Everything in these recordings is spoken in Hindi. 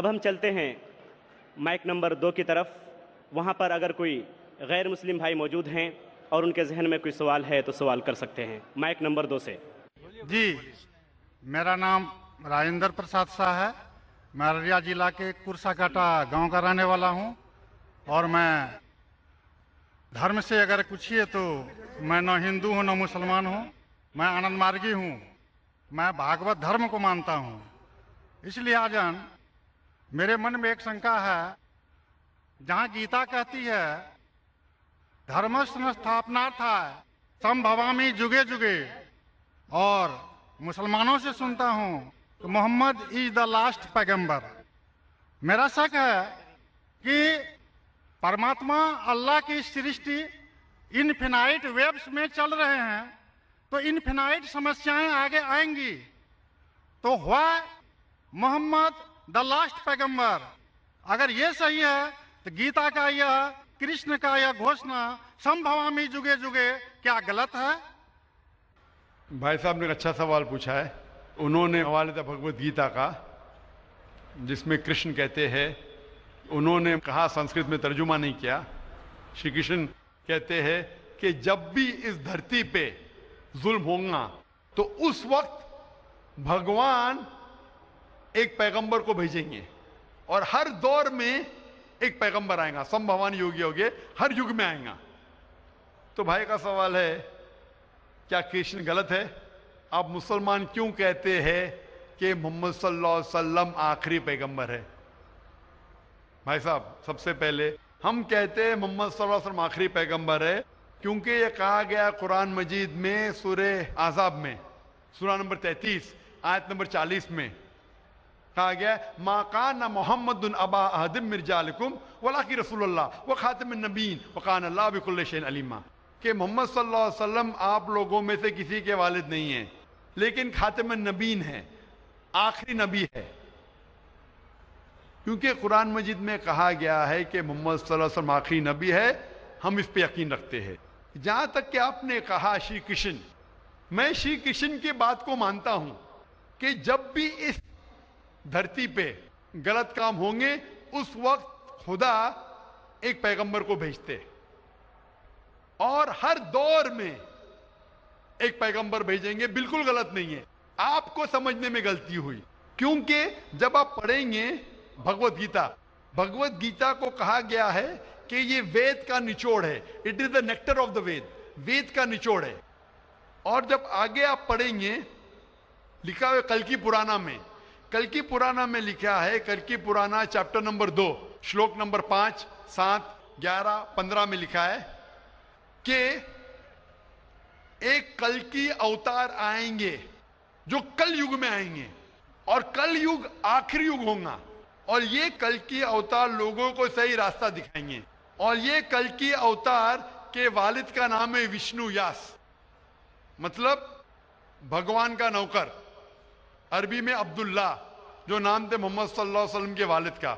अब हम चलते हैं माइक नंबर 2 की तरफ। वहाँ पर अगर कोई गैर मुस्लिम भाई मौजूद हैं और उनके जहन में कोई सवाल है तो सवाल कर सकते हैं। माइक नंबर 2 से। जी, मेरा नाम राजेंद्र प्रसाद शाह है। मैं अररिया जिला के कुरसाकाटा गांव का रहने वाला हूं और मैं धर्म से अगर पूछिए तो मैं न हिंदू हूं न मुसलमान हूं, मैं आनंद मार्गी हूं। मैं भागवत धर्म को मानता हूं। इसलिए आजन मेरे मन में एक शंका है, जहां गीता कहती है धर्म संस्थापनार्थाय संभवामि जुगे जुगे, और मुसलमानों से सुनता हूं तो मोहम्मद इज द लास्ट पैगंबर। मेरा शक है कि परमात्मा अल्लाह की सृष्टि इनफिनाइट वेव्स में चल रहे हैं, तो इनफिनाइट समस्याएं आगे आएंगी। तो हुआ मोहम्मद द लास्ट पैगंबर। अगर ये सही है तो गीता का यह, कृष्ण का यह घोषणा संभवामि जुगे जुगे क्या गलत है? भाई साहब ने एक अच्छा सवाल पूछा है। उन्होंने हवाले था भगवत गीता का, जिसमें कृष्ण कहते हैं, उन्होंने कहा संस्कृत में तर्जुमा नहीं किया। श्री कृष्ण कहते हैं कि जब भी इस धरती पे जुल्म होगा तो उस वक्त भगवान एक पैगंबर को भेजेंगे और हर दौर में एक पैगंबर आएगा। संभवान योगी होगे, हर युग में आएगा। तो भाई का सवाल है, क्या कृष्ण गलत है? आप मुसलमान क्यों कहते हैं कि मोहम्मद सल्लल्लाहु अलैहि वसल्लम आखिरी पैगंबर है? भाई साहब, सबसे पहले हम कहते हैं मोहम्मद सल्लल्लाहु अलैहि वसल्लम आखिरी पैगंबर है क्योंकि यह कहा गया कुरान मजीद में सूरे आज़ाब में, सूरा नंबर 33 आयत नंबर 40 में कहा गया, मा काना मुहम्मदुन अबा अहदिम मिन रिजालिकुम वलाकिन रसूलुल्लाह व खातिमुन नबीय्यीन व काना अल्लाहु बिकुल्लि शैइन अलीमा। कि मोहम्मद सल्लल्लाहु अलैहि वसल्लम आप लोगों में से किसी के वालिद नहीं हैं, लेकिन खातिमुन नबीय्यीन है, आखिरी नबी है। क्योंकि कुरान मजीद में कहा गया है कि मोहम्मद सल्लल्लाहु अलैहि वसल्लम आखिरी नबी है, हम इस पे यकीन रखते हैं। जहां तक कि आपने कहा श्री कृष्ण, मैं श्री कृष्ण की बात को मानता हूं कि जब भी इस धरती पे गलत काम होंगे उस वक्त खुदा एक पैगंबर को भेजते, और हर दौर में एक पैगंबर भेजेंगे। बिल्कुल गलत नहीं है, आपको समझने में गलती हुई। क्योंकि जब आप पढ़ेंगे भगवत गीता, भगवत गीता को कहा गया है कि ये वेद का निचोड़ है, it is the nectar of the Veda, Veda का निचोड़ है। और जब आगे आप पढ़ेंगे, लिखा हुआ कल्कि पुराना में, कल्कि पुराना में लिखा है, कल्कि पुराना चैप्टर नंबर 2 श्लोक नंबर 5, 7, 11, 15 में लिखा है कि एक कल्कि अवतार आएंगे जो कल युग में आएंगे, और कल युग आखिरी युग होगा, और ये कल्कि अवतार लोगों को सही रास्ता दिखाएंगे। और ये कल्कि अवतार के वालिद का नाम है विष्णु यास, मतलब भगवान का नौकर। अरबी में अब्दुल्ला, जो नाम थे मोहम्मद सल्लल्लाहु अलैहि वसल्लम के वालिद का।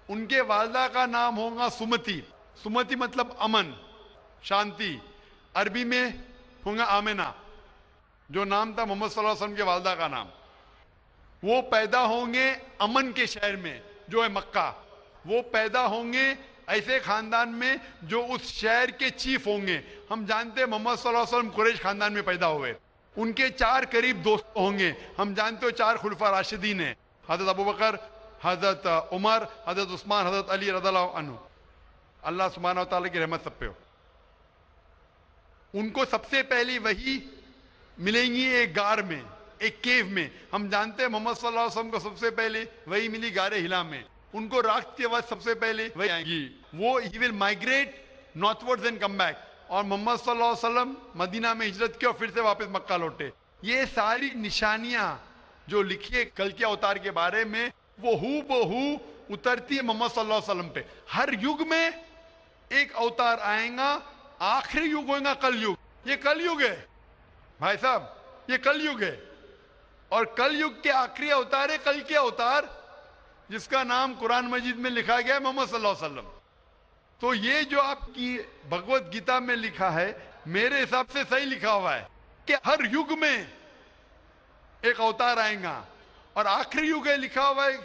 उनके वालिदा का नाम होगा सुमति, सुमति मतलब अमन, शांति। अरबी में होगा आमिना, जो नाम था मोहम्मद सल्लल्लाहु अलैहि वसल्लम के वालिदा का नाम। वो पैदा होंगे अमन के शहर में जो है मक्का। वो पैदा होंगे ऐसे खानदान में जो उस शहर के चीफ होंगे। हम जानते हैं मोहम्मद सल्लल्लाहु अलैहि वसल्लम कुरैश खानदान में पैदा हुए। उनके 4 करीब दोस्त होंगे। हम जानते हो 4 खुलफा राशिदीन हैं, हजरत अबू बकर, हजरत उमर, हजरत उस्मान, हजरत अली रज़ियल्लाहु अन्हु। अल्लाह सुब्हानहू व तआला की रहमत सब पे हो। उनको सबसे पहली वही मिलेंगी एक गार में, एक केव में। हम जानते हैं मोहम्मद सल्लल्लाहु अलैहि वसल्लम को सबसे पहले वही मिली गारे हिला में। उनको रात के बाद सबसे पहले वही आएंगी। वो he will migrate northwards and come back. और मोहम्मद सल्लल्लाहु अलैहि वसल्लम मदीना में हिजरत की और फिर से वापस मक्का लौटे। ये सारी निशानियां जो लिखी है कल के अवतार के बारे में, वो हूबहू उतरती है मोहम्मद सल्लल्लाहु अलैहि वसल्लम पे। हर युग में एक अवतार आएगा, आखिरी युग होगा कल युग। ये कल युग है भाई साहब, ये कल युग है। और कल युग के आखिरी अवतार है कल के अवतार, जिसका नाम कुरान मजीद में लिखा गया है मोहम्मद सल्लल्लाहु अलैहि वसल्लम। तो ये जो आपकी भगवत गीता में लिखा है, मेरे हिसाब से सही लिखा हुआ है कि हर युग में एक अवतार आएगा। और आखिरी युग है लिखा हुआ है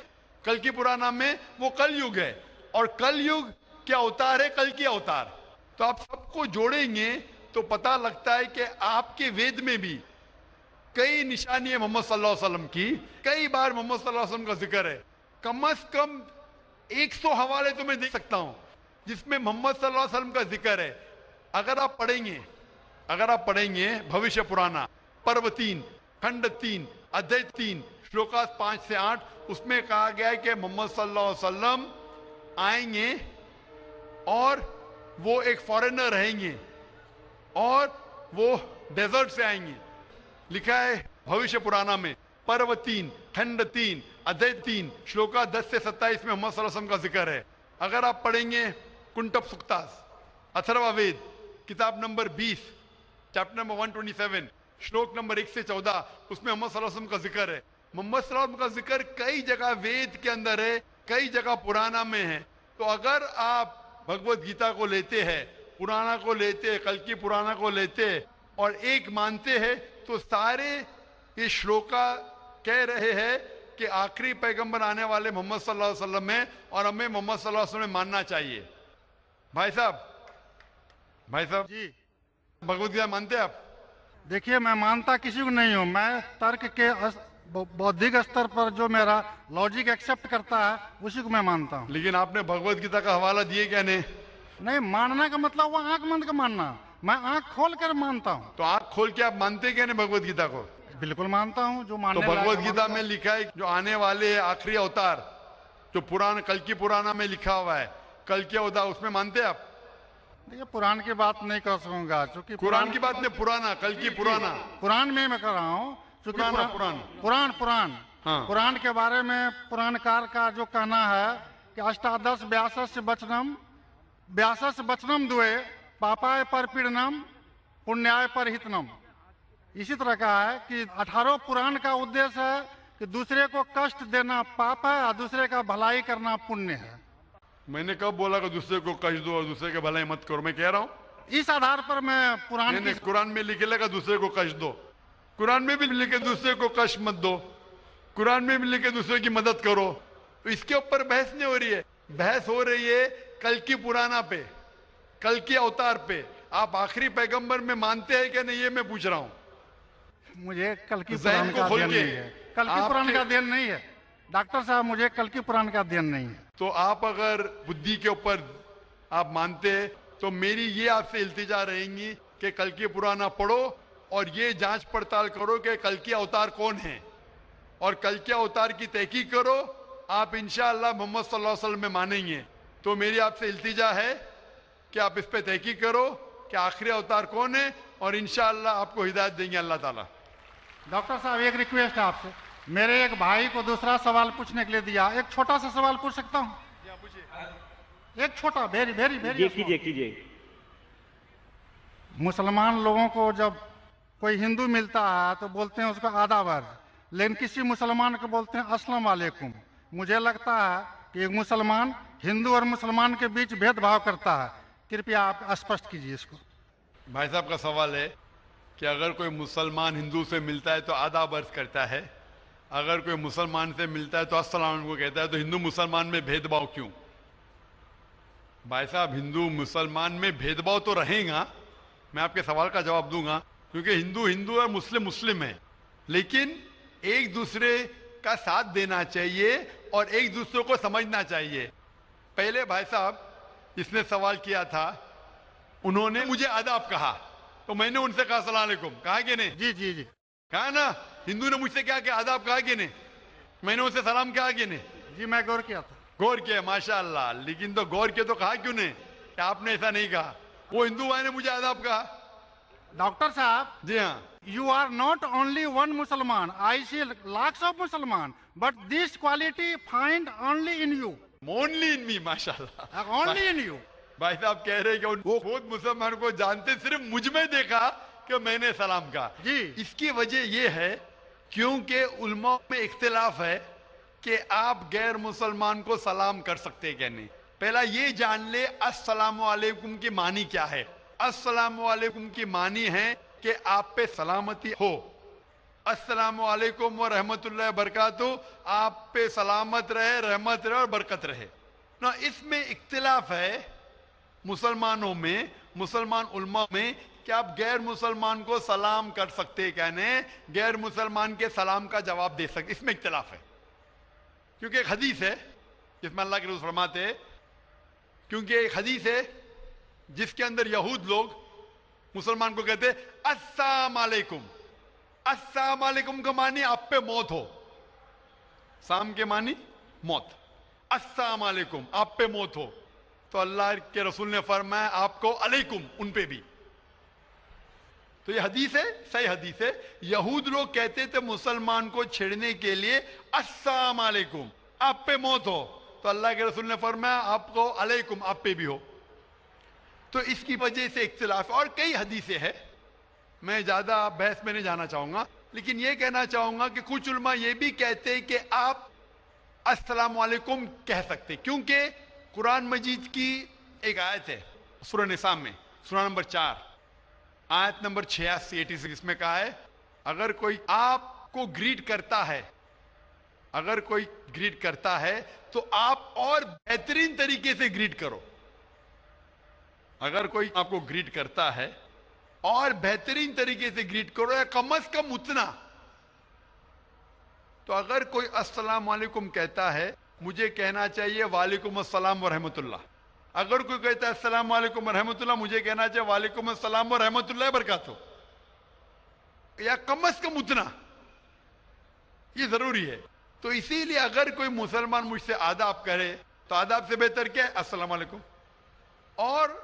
कल की पुराना में वो कल युग है, और कल युग क्या अवतार है, कल की अवतार। तो आप सबको जोड़ेंगे तो पता लगता है कि आपके वेद में भी कई निशानी है मोहम्मद सल्लल्लाहु अलैहि वसल्लम की, कई बार मोहम्मद सल्लल्लाहु अलैहि वसल्लम का जिक्र है। कम से कम 100 हवाले तो मैं देख सकता हूं जिसमें मोहम्मद सल्लल्लाहु अलैहि वसल्लम का जिक्र है। अगर आप पढ़ेंगे भविष्य पुराना पर्व 3 खंड 3 अध्याय 3 श्लोका 5 से 8, उसमें कहा गया है कि मोहम्मद सल्लल्लाहु अलैहि वसल्लम आएंगे और वो एक फॉरेनर रहेंगे और वो डेजर्ट से आएंगे। लिखा है भविष्य पुराना में पर्व 3 खंड 3 अध्याय 3 श्लोका 10 से 27 में मोहम्मद सल्लल्लाहु अलैहि वसल्लम का जिक्र है। अगर आप पढ़ेंगे कुंटप सुक्तास अथर्ववेद किताब नंबर 20 चैप्टर नंबर 127 श्लोक नंबर 1 से 14, उसमें मोहम्मद सल्लल्लाहु अलैहि वसल्लम का जिक्र है। मोहम्मद सल्लल्लाहु अलैहि वसल्लम का जिक्र कई जगह वेद के अंदर है, कई जगह पुराना में है। तो अगर आप भगवत गीता को लेते हैं, पुराना को लेते हैं, कल की पुराना को लेते हैं और एक मानते हैं, तो सारे ये श्लोका कह रहे हैं कि आखिरी पैगंबर आने वाले मोहम्मद सल्लल्लाहु अलैहि वसल्लम है और हमें मोहम्मद सल्लल्लाहु अलैहि वसल्लम मानना चाहिए। भाई साहब जी भगवत गीता मानते हैं आप? देखिए, मैं मानता किसी को नहीं हूँ। मैं तर्क के बौद्धिक स्तर पर जो मेरा लॉजिक एक्सेप्ट करता है उसी को मैं मानता हूँ। लेकिन आपने भगवत गीता का हवाला दिए क्या? नहीं, मानने का मतलब वो आंख बंद कर मानना, मैं आंख खोल कर मानता हूँ। तो आंख खोल के आप मानते क्या नहीं भगवत गीता को? बिल्कुल मानता हूँ। जो तो मानने भगवत लायक गीता मानता में लिखा है जो आने वाले आखिरी अवतार, जो पुराण कल की पुराना में लिखा हुआ है कल की अवतार, उसमें मानते हैं आप? हूँ। देखिए, पुराण की बात नहीं कर सकूंगा क्योंकि कुरान की बात नहीं, पुराना कल की पुराना पुराण में मैं कर रहा हूँ क्योंकि पुराण हाँ। पुराण के बारे में पुराणकार का जो कहना है कि अष्टादश व्यासस वचनम द्वे पापाय पर पीड़नम पुण्याय पर हितनम। इसी तरह का है कि 18 पुराण का उद्देश्य है कि दूसरे को कष्ट देना पाप है और दूसरे का भलाई करना पुण्य है। मैंने कब बोला कि दूसरे को कष्ट दो और दूसरे के भलाई मत करो? मैं कह रहा हूँ इस आधार पर मैं कुरान में लिखे लगा दूसरे को कष्ट दो, कुरान में भी लिखे दूसरे को कष्ट मत दो, कुरान में भी लिखे दूसरे की मदद करो। तो इसके ऊपर बहस नहीं हो रही है, बहस हो रही है कल की पुराना पे, कल की अवतार पे। आप आखिरी पैगंबर में मानते हैं क्या नहीं, ये मैं पूछ रहा हूँ। मुझे कल की पुराण का अध्ययन नहीं है, कल की पुराण का अध्ययन नहीं है डॉक्टर साहब, मुझे कल की पुराण का अध्ययन नहीं है। तो आप अगर बुद्धि के ऊपर आप मानते हैं तो मेरी ये आपसे इल्तिजा रहेंगी कि कल की पुराना पढ़ो और ये जांच पड़ताल करो कि कल की अवतार कौन है और कल के अवतार की तहकीक करो। आप इंशाअल्लाह मोहम्मद सल्लल्लाहु अलैहि वसल्लम में मानेंगे। तो मेरी आपसे इल्तिजा है कि आप इस पे तहकीक करो कि आखिरी अवतार कौन है और इंशाअल्लाह आपको हिदायत देंगे अल्लाह ताला। डॉक्टर साहब, एक रिक्वेस्ट है आपसे, मेरे एक भाई को दूसरा सवाल पूछने के लिए दिया, एक छोटा सा सवाल पूछ सकता हूँ? एक छोटा, वेरी वेरी वेरी। कीजिए। मुसलमान लोगों को जब कोई हिंदू मिलता है तो बोलते हैं उसको आदाबर, लेकिन किसी मुसलमान को बोलते हैं अस्सलाम वालेकुम। मुझे लगता है कि एक मुसलमान हिंदू और मुसलमान के बीच भेदभाव करता है, कृपया आप स्पष्ट कीजिए इसको। भाई साहब का सवाल है कि अगर कोई मुसलमान हिंदू से मिलता है तो आदाब अर्ज करता है, अगर कोई मुसलमान से मिलता है तो अस्सलाम वालेकुम कहता है, तो हिंदू मुसलमान में भेदभाव क्यों? भाई साहब, हिंदू मुसलमान में भेदभाव तो रहेगा, मैं आपके सवाल का जवाब दूंगा, क्योंकि हिंदू हिंदू है, मुस्लिम मुस्लिम है, लेकिन एक दूसरे का साथ देना चाहिए और एक दूसरे को समझना चाहिए। पहले भाई साहब इसने सवाल किया था, उन्होंने मुझे आदाब कहा तो मैंने उनसे कहा अस्सलाम वालेकुम, कहा कि नहीं? जी जी जी, कहा ना। हिंदू ने मुझसे क्या कहा, आदाब कहा कि नहीं? मैंने उनसे सलाम कहा कि नहीं? जी मैं गौर किया था। गौर किया, माशाअल्लाह। लेकिन तो गौर किया तो कहा क्यों नहीं कि आपने ऐसा नहीं कहा? वो हिंदू भाई ने मुझे आदाब कहा। डॉक्टर साहब, जी हाँ, you are not only one Musliman. I see lakhs of Musliman, but this quality find only in you. Only in me, माशाअल्लाह। Only in you. भाई साहब कह रहे हैं कि वो खुद मुसलमान को जानते, सिर्फ मुझ में देखा कि मैंने सलाम कहा। जी। इसकी वजह ये है क्योंकि उलमा में इख्तिलाफ है कि आप गैर मुसलमान को सलाम कर सकते हैं क्या नहीं। पहला ये जान ले अस्सलामु अलैकुम की मानी क्या है। अस्सलामु अलैकुम की मानी है कि आप पे सलामती हो। अस्सलामु अलैकुम व रहमतुल्लाहि व बरकातुहू, आप पे सलामत रहे, रहमत रहे और बरकत रहे ना। इसमें इख्तिलाफ है मुसलमानों में, मुसलमान उलमा में, कि आप गैर मुसलमान को सलाम कर सकते, कहने गैर मुसलमान के सलाम का जवाब दे सकते, इसमें इख्तिलाफ है। क्योंकि एक हदीस है जिसमें अल्लाह के रसूल फरमाते हैं, क्योंकि एक हदीस है जिसके अंदर यहूद लोग मुसलमान को कहते अस्सलाम वालेकुम। अस्सलाम वालेकुम का मानी आप पे मौत हो, साम के मानी मौत, अस्सलाम वालेकुम आप पे मौत हो। तो अल्लाह के रसूल ने फरमाया आपको अलैकुम, उन पे भी। तो ये हदीस है, सही हदीस है। यहूद लोग कहते थे मुसलमान को छेड़ने के लिए अस्सलाम वालेकुम आप पे मौत हो, तो अल्लाह के रसूल ने फरमाया आपको अलैकुम आप पे भी हो। तो इसकी वजह से इख्तिलाफ, और कई हदीसें हैं, मैं ज्यादा बहस में नहीं जाना चाहूंगा, लेकिन यह कहना चाहूंगा कि कुछ उलमा ये भी कहते हैं कि आप अस्सलाम वालेकुम कह सकते, क्योंकि कुरान मजीद की एक आयत है सूरह निसा में, सूरह नंबर 4 आयत नंबर 86 इसमें कहा है, अगर कोई आपको ग्रीट करता है, अगर कोई ग्रीट करता है तो आप और बेहतरीन तरीके से ग्रीट करो। अगर कोई आपको ग्रीट करता है और बेहतरीन तरीके से ग्रीट करो, या कम से कम उतना। तो अगर कोई अस्सलाम वालेकुम कहता है, मुझे कहना चाहिए वालेकुम अस्सलाम व रहमतुल्लाह। अगर कोई कहता है अस्सलाम वालेकुम व रहमतुल्लाह, मुझे कहना चाहिए वालेकुम अस्सलाम व रहमतुल्लाह बरकातहू, या कम से कम उतना, ये जरूरी है। तो इसीलिए अगर कोई मुसलमान मुझसे आदाब करे तो आदाब से बेहतर क्या है, अस्सलाम वालेकुम। और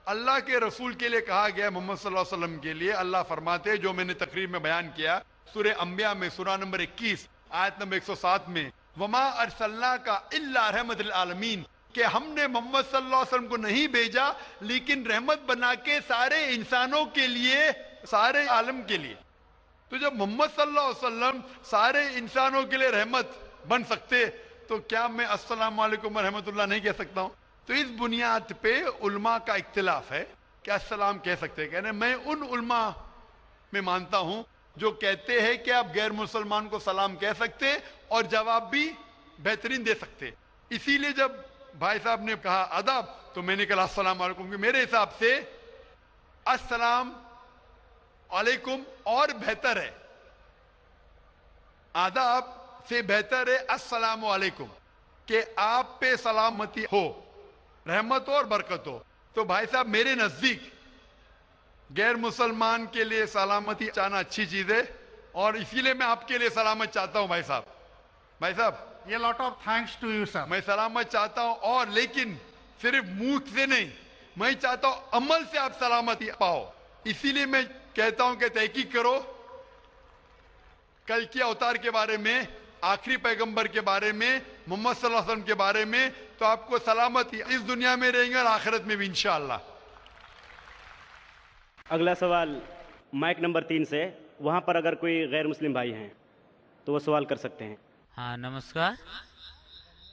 अल्लाह के रसूल के लिए कहा गया, मोहम्मद सल्लल्लाहु अलैहि वसल्लम के लिए, अल्लाह फरमाते हैं, जो मैंने तकरीर में बयान किया सूरह अंबिया में, सूरह नंबर 21 आयत नंबर 107 में, वमा अरसलना का इल्ला रहमतुल आलमीन, कि हमने मोहम्मद सल्लल्लाहु अलैहि वसल्लम को नहीं भेजा लेकिन रहमत बना के सारे इंसानों के लिए, सारे आलम के लिए। तो जब मोहम्मद सल्लल्लाहु अलैहि वसल्लम सारे इंसानों के लिए रहमत बन सकते, तो क्या मैं अस्सलाम वालेकुम रहमतुल्लाह नहीं कह सकता हूं? तो इस बुनियाद पे उलमा का इख्तिलाफ है कि अस्सलाम कह सकते हैं। कहने मैं उन उलमा में मानता हूं जो कहते हैं कि आप गैर मुसलमान को सलाम कह सकते और जवाब भी बेहतरीन दे सकते। इसीलिए जब भाई साहब ने कहा अदब, तो मैंने कहा अस्सलाम वालेकुम, कि मेरे हिसाब से अस्सलाम वालेकुम और बेहतर है, आदाब से बेहतर है अस्सलाम वालेकुम, कि आप पे सलामती हो, रहमत हो और बरकत हो। तो भाई साहब मेरे नजदीक गैर मुसलमान के लिए सलामती चाहना अच्छी चीज है, और इसीलिए मैं आपके लिए सलामत चाहता हूं भाई साहब। भाई साहब ये lot of thanks to you sir. मैं सलामत चाहता हूं, और लेकिन सिर्फ मुंह से नहीं, मैं चाहता हूं अमल से आप सलामती पाओ। इसीलिए मैं कहता हूं कि तहकीक करो कल के अवतार के बारे में, आखिरी पैगंबर के बारे में, मोहम्मद सल्लल्लाहु अलैहि वसल्लम के बारे में, तो आपको सलामती इस दुनिया में रहेंगे और आखिरत में भी इंशाअल्लाह। अगला सवाल माइक नंबर 3 से, वहाँ पर अगर कोई गैर मुस्लिम भाई हैं तो वो सवाल कर सकते हैं। हाँ नमस्कार,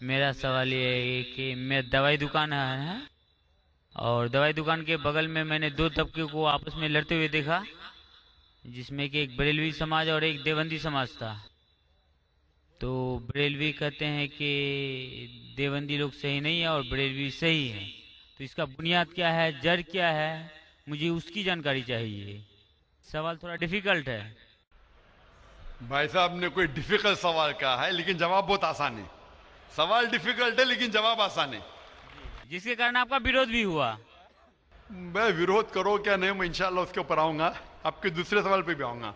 मेरा सवाल ये है कि मैं दवाई दुकान है, और दवाई दुकान के बगल में मैंने दो तबके को आपस में लड़ते हुए देखा, जिसमें कि एक बरेलवी समाज और एक देवबंदी समाज था। तो बरेलवी कहते हैं कि देवबंदी लोग सही नहीं है और बरेलवी सही है, तो इसका बुनियाद क्या है, जड़ क्या है, मुझे उसकी जानकारी चाहिए। सवाल थोड़ा डिफिकल्ट है। भाई साहब ने कोई डिफिकल्ट सवाल कहा है, लेकिन जवाब बहुत आसान है। सवाल डिफिकल्ट है लेकिन जवाब आसान है, जिसके कारण आपका विरोध भी हुआ। मैं विरोध करो क्या नहीं, मैं इंशाल्लाह उसके ऊपर आऊंगा, आपके दूसरे सवाल पे भी आऊंगा।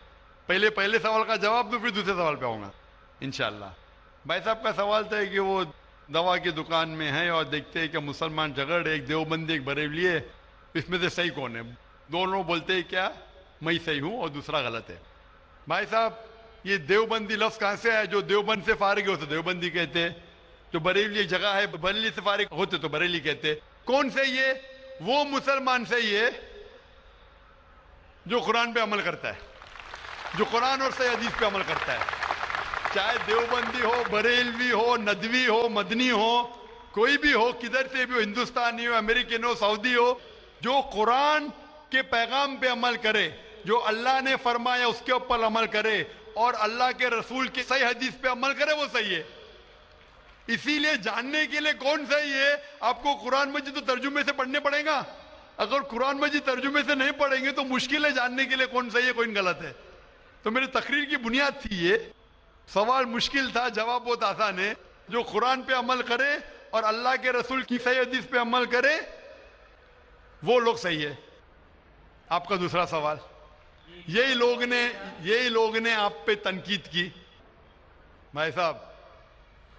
पहले सवाल का जवाब दो, फिर दूसरे सवाल पे आऊंगा इंशाल्लाह। भाई साहब का सवाल था कि वो दवा की दुकान में है और देखते हैं कि मुसलमान झगड़ रहे, एक देवबंदी एक बरेलवी है, इसमें से सही कौन है? दोनों बोलते हैं क्या मैं सही हूं और दूसरा गलत है। भाई साहब ये देवबंदी लफ्ज कहां से आया? जो देवबंद से फारिग होते देवबंदी कहते हैं, जो बरेली एक जगह है बरेली से फारिग होते तो बरेली कहते। कौन सही है? वो मुसलमान सही है जो कुरान पे अमल करता है, जो कुरान और सही हदीस पे अमल करता है। चाहे देवबंदी हो, बरेलवी हो, नदवी हो, मदनी हो, कोई भी हो, किधर से भी हो, हिंदुस्तानी हो, अमेरिकन हो, सऊदी हो, जो कुरान के पैगाम पे अमल करे, जो अल्लाह ने फरमाया उसके ऊपर अमल करे और अल्लाह के रसूल के सही हदीस पे अमल करे वो सही है। इसीलिए जानने के लिए कौन सही है, आपको कुरान मजीद तो तर्जुमे से पढ़ने पड़ेगा। अगर कुरान मजीद तर्जुमे से नहीं पढ़ेंगे तो मुश्किल है जानने के लिए कौन सही है कौन गलत है। तो मेरी तकरीर की बुनियाद थी ये। सवाल मुश्किल था, जवाब बहुत आसान है। जो कुरान पे अमल करे और अल्लाह के रसूल की सही हदीस पे अमल करे वो लोग सही है। आपका दूसरा सवाल, यही लोग ने आप पे तनकीद की। भाई साहब,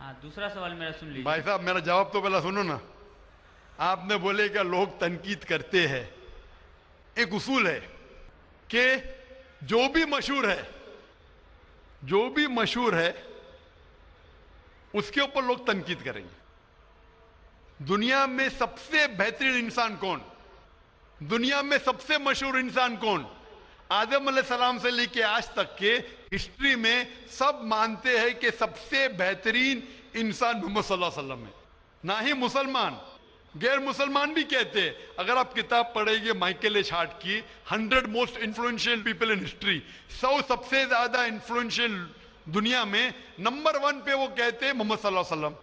हाँ, दूसरा सवाल मेरा सुन लीजिए। भाई साहब मेरा जवाब तो पहला सुनो ना। आपने बोले कि लोग तनकीद करते हैं। एक उसूल है कि जो भी मशहूर है उसके ऊपर लोग तनकीद करेंगे। दुनिया में सबसे बेहतरीन इंसान कौन, दुनिया में सबसे मशहूर इंसान कौन, आदम अलैहिस्सलाम से लेके आज तक के हिस्ट्री में सब मानते हैं कि सबसे बेहतरीन इंसान मोहम्मद सल्लल्लाहु अलैहि वसल्लम है। ना ही मुसलमान, गैर मुसलमान भी कहते हैं। अगर आप किताब पढ़ेंगे माइकल एच हार्ट की 100 most influential people in history, 100 सबसे ज्यादा इन्फ्लुएंशियल दुनिया में, नंबर 1 पे वो कहते हैं मोहम्मद सल्लल्लाहु अलैहि वसल्लम।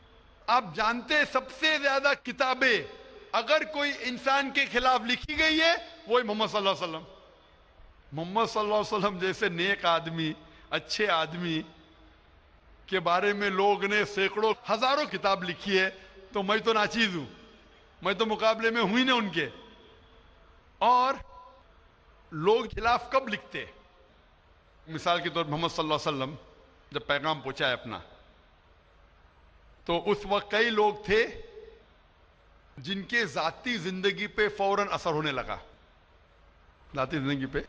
आप जानते हैं सबसे ज्यादा किताबें अगर कोई इंसान के खिलाफ लिखी गई है वो मोहम्मद सल्लल्लाहु अलैहि वसल्लम। मोहम्मद सल्लल्लाहु अलैहि वसल्लम जैसे नेक आदमी, अच्छे आदमी के बारे में लोग ने सैकड़ों हजारों किताब लिखी है। तो मैं तो नाचीज हूं, मैं तो मुकाबले में हुई ना उनके। और लोग खिलाफ कब लिखते, मिसाल के तौर पर मोहम्मद सल्लल्लाहु अलैहि वसल्लम जब पैगाम पहुंचा है अपना, तो उस वक्त कई लोग थे जिनके जाती जिंदगी पे फौरन असर होने लगा, जाती जिंदगी पे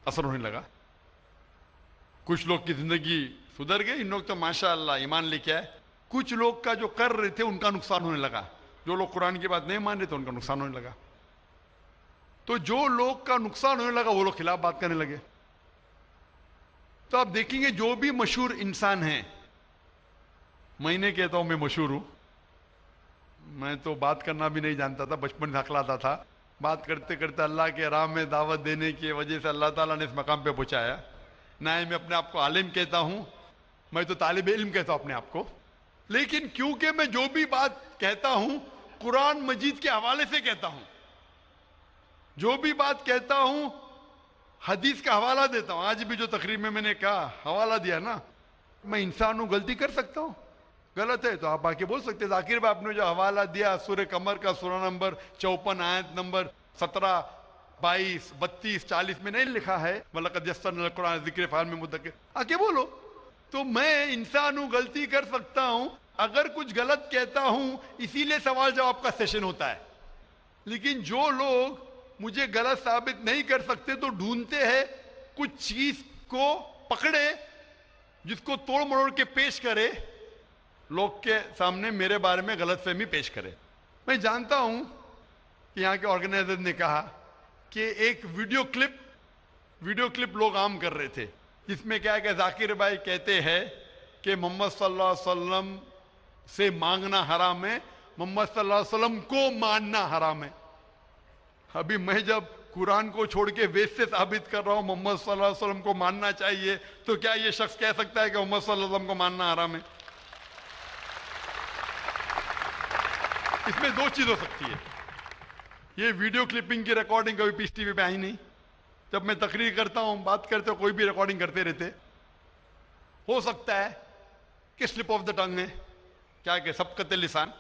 असर होने लगा। कुछ लोग की जिंदगी सुधर गई, इन लोग तो माशाअल्लाह ईमान लेके आए। कुछ लोग का जो कर रहे थे उनका नुकसान होने लगा, जो लोग कुरान की बात नहीं मान रहे थे उनका नुकसान होने लगा। तो जो लोग का नुकसान होने लगा वो लोग खिलाफ बात करने लगे। तो आप देखेंगे जो भी मशहूर इंसान है, मैं नहीं कहता हूं मैं मशहूर हूं, मैं तो बात करना भी नहीं जानता था, बचपन से हकलाता था। बात करते करते अल्लाह के राह में दावत देने की वजह से अल्लाह ताला ने इस मकाम पे पहुंचाया। ना ही मैं अपने आप को आलिम कहता हूं, मैं तो तालिब इल्म कहता हूं अपने आप को। लेकिन क्योंकि मैं जो भी बात कहता हूं कुरान मजीद के हवाले से कहता हूं, जो भी बात कहता हूं हदीस का हवाला देता हूं। आज भी जो तकरीर में मैंने कहा हवाला दिया ना, मैं इंसान हूं, गलती कर सकता हूं, गलत है तो आप आके बोल सकते हैं। जाकिर भाई आपने जो हवाला दिया सूरह कमर का सूरा नंबर 54 आयत नंबर 17, 22, 32, 40 में नहीं लिखा है वलक़द यस्सरनल कुरान ज़िक्र फ़हल मिन मुद्दकिर, आके बोलो। तो मैं इंसान हूं, गलती कर सकता हूं, अगर कुछ गलत कहता हूं इसीलिए सवाल जवाब का सेशन होता है। लेकिन जो लोग मुझे गलत साबित नहीं कर सकते तो ढूंढते हैं कुछ चीज को पकड़े जिसको तोड़ मरोड़ के पेश करे, लोग के सामने मेरे बारे में गलतफहमी पेश करे। मैं जानता हूं कि यहाँ के ऑर्गेनाइजर ने कहा कि एक वीडियो क्लिप लोग आम कर रहे थे, जिसमें क्या है कि जाकिर भाई कहते हैं कि मोहम्मद सल्लल्लाहु अलैहि वसल्लम से मांगना हराम है, मोहम्मद सल्लल्लाहु अलैहि वसल्लम को मानना हराम है। अभी मैं जब कुरान को छोड़ के वेद से साबित कर रहा हूं मोहम्मद सल्लल्लाहु अलैहि वसल्लम को मानना चाहिए, तो क्या ये शख्स कह सकता है कि मोहम्मद सल्लल्लाहु अलैहि वसल्लम को मानना हराम है? इसमें दो चीज हो सकती है। ये वीडियो क्लिपिंग की रिकॉर्डिंग कभी पीस टीवी पे आई नहीं। जब मैं तकरीर करता हूं, बात करते हो, कोई भी रिकॉर्डिंग करते रहते। हो सकता है कि स्लिप ऑफ द टंग है, क्या के सबकत लिसान,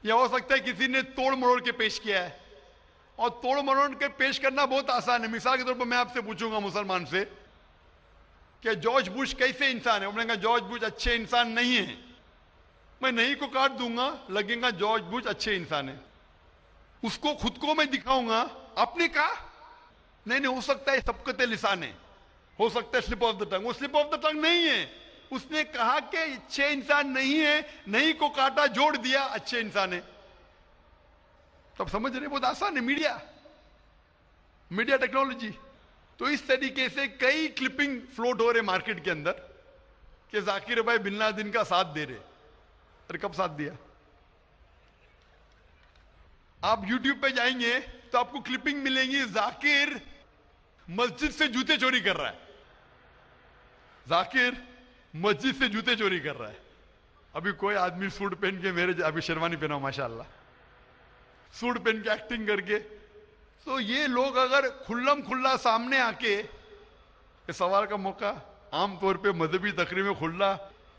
या हो सकता है किसी ने तोड़ मरोड़ के पेश किया है। और तोड़ मरोड़ के पेश करना बहुत आसान है। मिसाल के तौर पर मैं आपसे पूछूंगा मुसलमान से कि जॉर्ज बुश कैसे इंसान है, उन्होंने कहा जॉर्ज बुश अच्छे इंसान नहीं है, मैं नहीं को काट दूंगा, लगेगा जॉर्ज बुश अच्छे इंसान है। उसको खुद को मैं दिखाऊंगा, आपने कहा नहीं नहीं, हो सकता है सबकत लिसान है, हो सकता है स्लिप ऑफ द टंग। वो स्लिप ऑफ द टंग नहीं है, उसने कहा कि अच्छे इंसान नहीं है, नहीं को काटा जोड़ दिया अच्छे इंसान है। तब समझ रहे, बहुत आसान है। Media technology. तो इस तरीके से कई क्लिपिंग फ्लोट हो रहे मार्केट के अंदर कि जाकिर भाई बिन लादेन का साथ दे रहे। अरे कब साथ दिया? आप YouTube पे जाएंगे तो आपको क्लिपिंग मिलेंगी, जाकिर मस्जिद से जूते चोरी कर रहा है। जाकिर मस्जिद से जूते चोरी कर रहा है। अभी कोई आदमी सूट पहन के, मेरे अभी शेरवानी पहना माशाल्लाह, सूट पहन के एक्टिंग करके, तो ये लोग अगर खुल्लम खुल्ला सामने आके, ये सवाल का मौका आमतौर पे मजहबी तकरीर में खुल्ला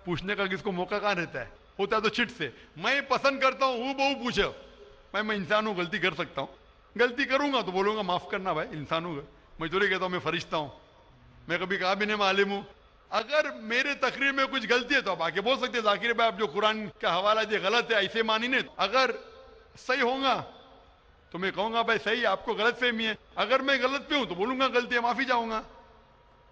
पूछने का किसको मौका कहाँ रहता है, होता है तो चिट से। मैं पसंद करता हूँ हूँ बहु पूछो, मैं इंसान हूँ, गलती कर सकता हूँ, गलती करूंगा तो बोलूंगा माफ करना भाई, इंसान हूँ, मैं थोड़ी कहता हूँ मैं फरिश्ता हूँ, मैं कभी कहा भी नहीं मैं आलिम हूँ। अगर मेरे तकरीर में कुछ गलती है तो आप आके बोल सकते हैं जाकिर भाई आप जो कुरान का हवाला दिए गलत है, ऐसे मानी नहीं। अगर सही होगा तो मैं कहूंगा भाई सही, आपको गलत फहमी है। अगर मैं गलत पे हूं तो बोलूंगा गलती है, माफी चाहूंगा।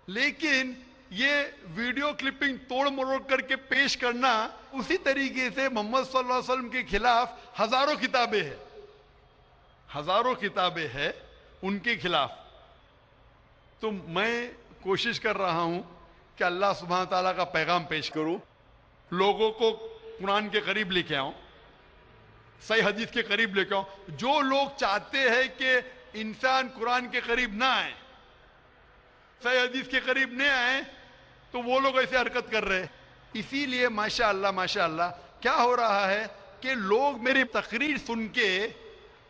लेकिन ये वीडियो क्लिपिंग तोड़ मरोड़ करके पेश करना, उसी तरीके से मोहम्मद सल्लल्लाहु अलैहि वसल्लम के खिलाफ हजारों किताबें हैं, हजारों किताबें हैं उनके खिलाफ। तो मैं कोशिश कर रहा हूं कि अल्लाह सुब्हान ताला का पैगाम पेश करूं, लोगों को कुरान के करीब लेके आऊं, सही हदीस के करीब लेके आऊं। जो लोग चाहते हैं कि इंसान कुरान के करीब ना आए, सही हदीस के करीब नहीं आए, तो वो लोग ऐसे हरकत कर रहे हैं। इसीलिए माशाअल्लाह माशाअल्लाह क्या हो रहा है कि लोग मेरी तकरीर सुन के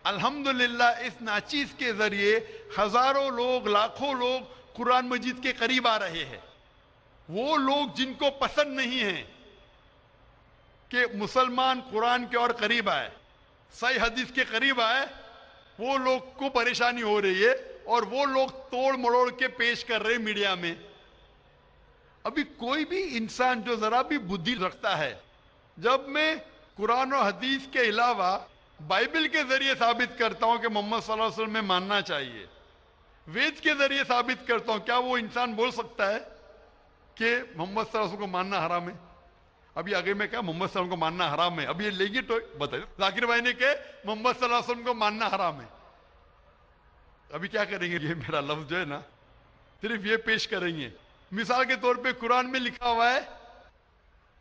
अल्हम्दुलिल्लाह इस नाचीज के जरिए हजारों लोग, लाखों लोग कुरान मजीद के करीब आ रहे हैं। वो लोग जिनको पसंद नहीं है कि मुसलमान कुरान के और करीब आए, सही हदीस के करीब आए, वो लोग को परेशानी हो रही है और वो लोग तोड़ मरोड़ के पेश कर रहे मीडिया में। अभी कोई भी इंसान जो जरा भी बुद्धि रखता है, जब मैं कुरान और हदीस के अलावा बाइबल के जरिए साबित करता हूं कि मोहम्मद सल्लल्लाहु अलैहि वसल्लम में मानना चाहिए, वेद के जरिए साबित करता हूं, क्या वो इंसान बोल सकता है कि मोहम्मद सल्लल्लाहु अलैहि वसल्लम को मानना हराम है? अभी आगे में क्या मोहम्मद सल्लल्लाहु अलैहि वसल्लम को मानना हराम है, अभी ये लेंगे तो बताइए। जाकिर भाई ने कहा मोहम्मद सल्लल्लाहु अलैहि वसल्लम को मानना हराम है, अभी क्या करेंगे? ये मेरा लफ्ज जो है ना, सिर्फ ये पेश करेंगे। मिसाल के तौर पे कुरान में लिखा हुआ है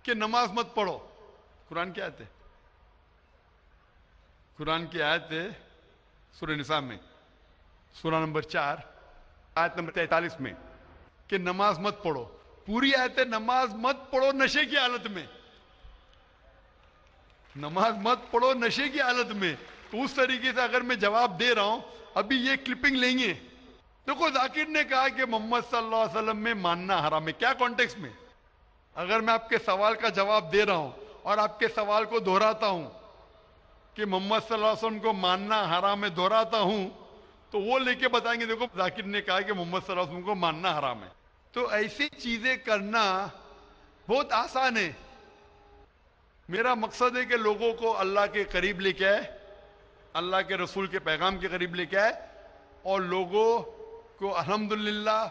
कि नमाज मत पढ़ो, कुरान की आयत है, कुरान की आयत है सूरह निसा में, सूरह नंबर 4 आयत नंबर 43 में, कि नमाज मत पढ़ो। पूरी आयत है नमाज मत पढ़ो नशे की हालत में, नमाज मत पढ़ो नशे की हालत में। तो उस तरीके से अगर मैं जवाब दे रहा हूं, अभी ये क्लिपिंग लेंगे। देखो जाकिर ने कहा कि मोहम्मद सल्लल्लाहु अलैहि वसल्लम में मानना हराम है, क्या कॉन्टेक्स्ट में? अगर मैं आपके सवाल का जवाब दे रहा हूं और आपके सवाल को दोहराता हूं कि मोहम्मद सल्लल्लाहु अलैहि वसल्लम को मानना हराम है, दोहराता हूं, तो वो लेके बताएंगे देखो जाकिर ने कहा कि मोहम्मद सल्लल्लाहु अलैहि वसल्लम को मानना हराम है। तो ऐसी चीजें करना बहुत आसान है। मेरा मकसद है कि लोगों को अल्लाह के करीब लेके आए, अल्लाह के रसूल के पैगाम के करीब लेके आए और लोगों को अल्हम्दुलिल्लाह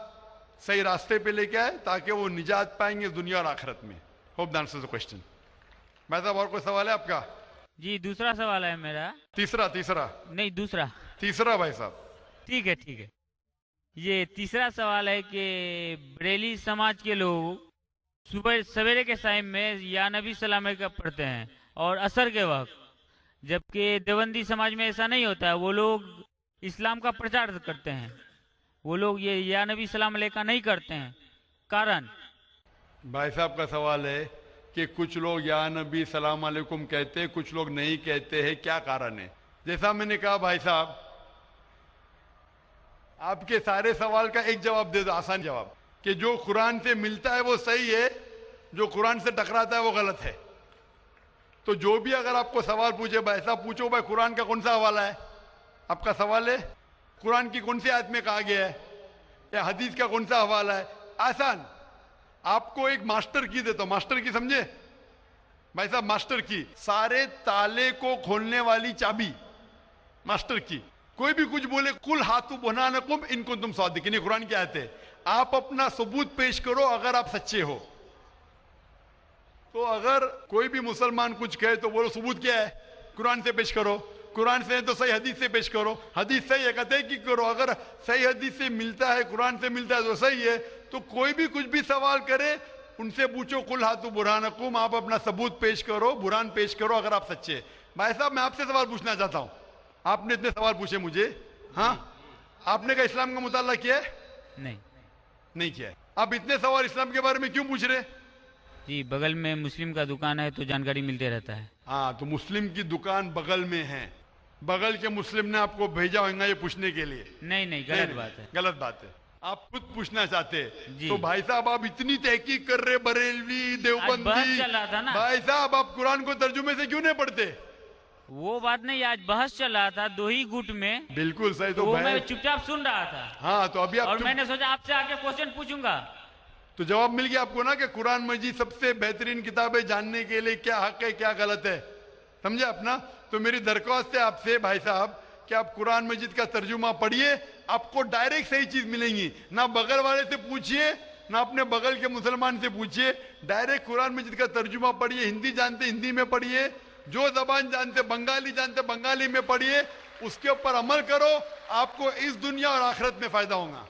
सही रास्ते पे लेके आए ताकि वो निजात पाएंगे दुनिया और आखिरत में। Hope that answers the question. भाई साहब और कोई सवाल है आपका? जी दूसरा सवाल है मेरा। तीसरा नहीं दूसरा। तीसरा भाई साहब। ठीक है। ये तीसरा सवाल है कि बरेली समाज के लोग सुबह सवेरे के टाइम में या नबी सलाम का पढ़ते हैं और असर के वक्त, जबकि देवबंदी समाज में ऐसा नहीं होता है, वो लोग इस्लाम का प्रचार करते हैं, वो लोग ये या नबी सलाम अलैका नहीं करते हैं। कारण? भाई साहब का सवाल है कि कुछ लोग या नबी सलाम अलैकुम कहते हैं, कुछ लोग नहीं कहते हैं, क्या कारण है? जैसा मैंने कहा भाई साहब, आपके सारे सवाल का एक जवाब दे दो, आसान जवाब, कि जो कुरान से मिलता है वो सही है, जो कुरान से टकराता है वो गलत है। तो जो भी अगर आपको सवाल पूछे, भाई साहब पूछो भाई कुरान का कौन सा हवाला है, आपका सवाल है कुरान की कौन सी आयत में कहा गया है या हदीस का कौन सा हवाला है, आसान। आपको एक मास्टर की देता हूं, मास्टर की समझे भाई साहब? मास्टर की, सारे ताले को खोलने वाली चाबी, मास्टर की। कोई भी कुछ बोले, कुल हाथू बुनानकुम इनको तुम सादिकीन, ये कुरान की आयत है। आप अपना सबूत पेश करो अगर आप सच्चे हो। तो अगर कोई भी मुसलमान कुछ कहे तो बोलो सबूत क्या है, कुरान से पेश करो, कुरान से तो सही हदीस से पेश करो, हदीस सही है कहते कि करो, अगर सही हदीस से मिलता है, कुरान से मिलता है तो सही है। तो कोई भी कुछ भी सवाल करे उनसे पूछो कुल हाथू बुरहानकुम, आप अपना सबूत पेश करो, बुरहान पेश करो अगर आप सच्चे। भाई साहब मैं आपसे सवाल पूछना चाहता हूं, आपने इतने सवाल पूछे मुझे, हाँ आपने का इस्लाम का मुताला किया है? नहीं किया है। आप इतने सवाल इस्लाम के बारे में क्यों पूछ रहे? जी, बगल में मुस्लिम का दुकान है तो जानकारी मिलते रहता है। हाँ, तो मुस्लिम की दुकान बगल में है, बगल के मुस्लिम ने आपको भेजा होगा ये पूछने के लिए? नहीं, गलत बात है। गलत बात है। आप खुद पूछना चाहते जी। तो भाई साहब आप इतनी तहकीक कर रहे, बरेलवी बहस देवबंदी, चल रहा था ना। भाई साहब आप कुरान को तर्जुमे से क्यों नहीं पढ़ते? वो बात नहीं, आज बहस चल रहा था 2 ही गुट में, बिल्कुल सही। तो तो वो मैं बहस, चुपचाप सुन रहा था। हाँ तो अभी आप और मैंने सोचा आपसे आके क्वेश्चन पूछूंगा। तो जवाब मिल गया आपको ना कि कुरान मजीद सबसे बेहतरीन किताब है, जानने के लिए क्या हक है क्या गलत है, समझे अपना? तो मेरी दरख्वास्त है आपसे भाई साहब कि आप कुरान मजीद का तर्जुमा पढ़िए, आपको डायरेक्ट सही चीज मिलेंगी। ना बगल वाले से पूछिए, ना अपने बगल के मुसलमान से पूछिए, डायरेक्ट कुरान मजीद का तर्जुमा पढ़िए। हिंदी जानते हिंदी में पढ़िए, जो जबान जानते बंगाली जानते बंगाली में पढ़िए, उसके ऊपर अमल करो, आपको इस दुनिया और आखिरत में फायदा होगा।